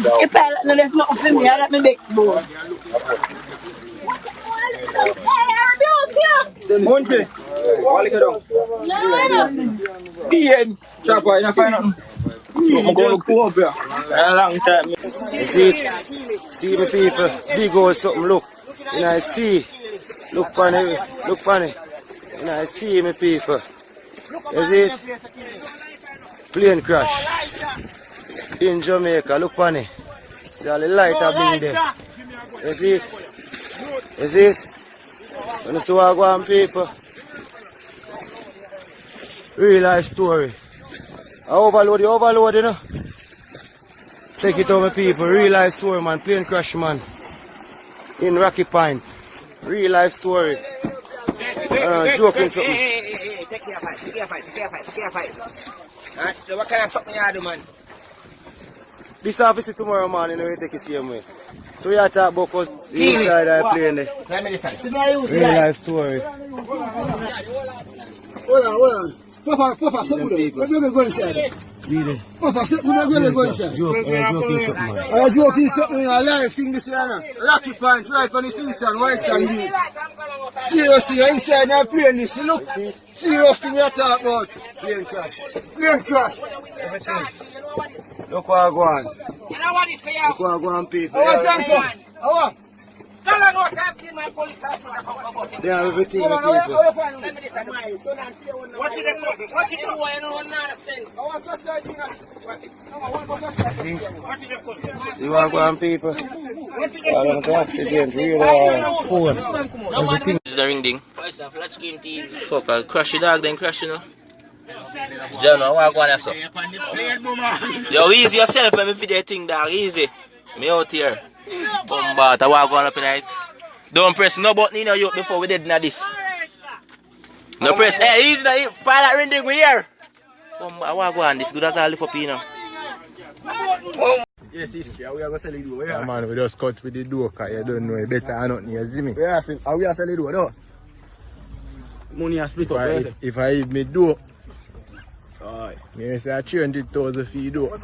If I let there's nothing for me, I let me next board. Monte, olha que dong. Bien, chapa, ina find nothing. I'm going to go up here. A long time. You see the people, big old something, look. You know, I see. Look on it, look on it. You know, I see me people. You see it? Plane crash. In Jamaica, look on it. See all the light have been there. You see it? You see it? When you see what go on, people. Real life story. I overload, you know. Check it out, my people. Real life story, man. Plane crash, man. In Rocky Point. Real life story. Joking something. Hey, take care of fight. So what kind of something you do, man? This office tomorrow morning, we take it same way. So we are talking about us inside the plane there. Real life story. Hold on. Papa, sit good. We're going to go inside. See there? Papa, sit good. We're going to go inside. Joking something, man. Joking something in our life. Thing this year, Rocky Point, right on the season, white sand beach. Seriously, you're inside that plane, this. Look, serious thing you're talking about. Plane crash. Plane crash. Everything. Look what I go on. Look what I go on, people. How are They have everything, my people. See what I go on, people. All of the oxygen, real phone, everything. This is the ring ding. Fuck, I'll crash the dog, then crash, you know. John, what go on so? Yo, easy yourself when me feed that thing, dog, easy. Me out here. But I walk on up in ice. Don't press no button in your before we did this. No press. Hey, easy now. Pilot ring ding, we here. I walk on this good as I lift up, you know. Yes, history. We are going to sell it. Yeah, man, we just cut with the door because you don't know better or nothing, you see me? We are selling it, though. Money is split up. If I eat me door, I say 300,000 for you door.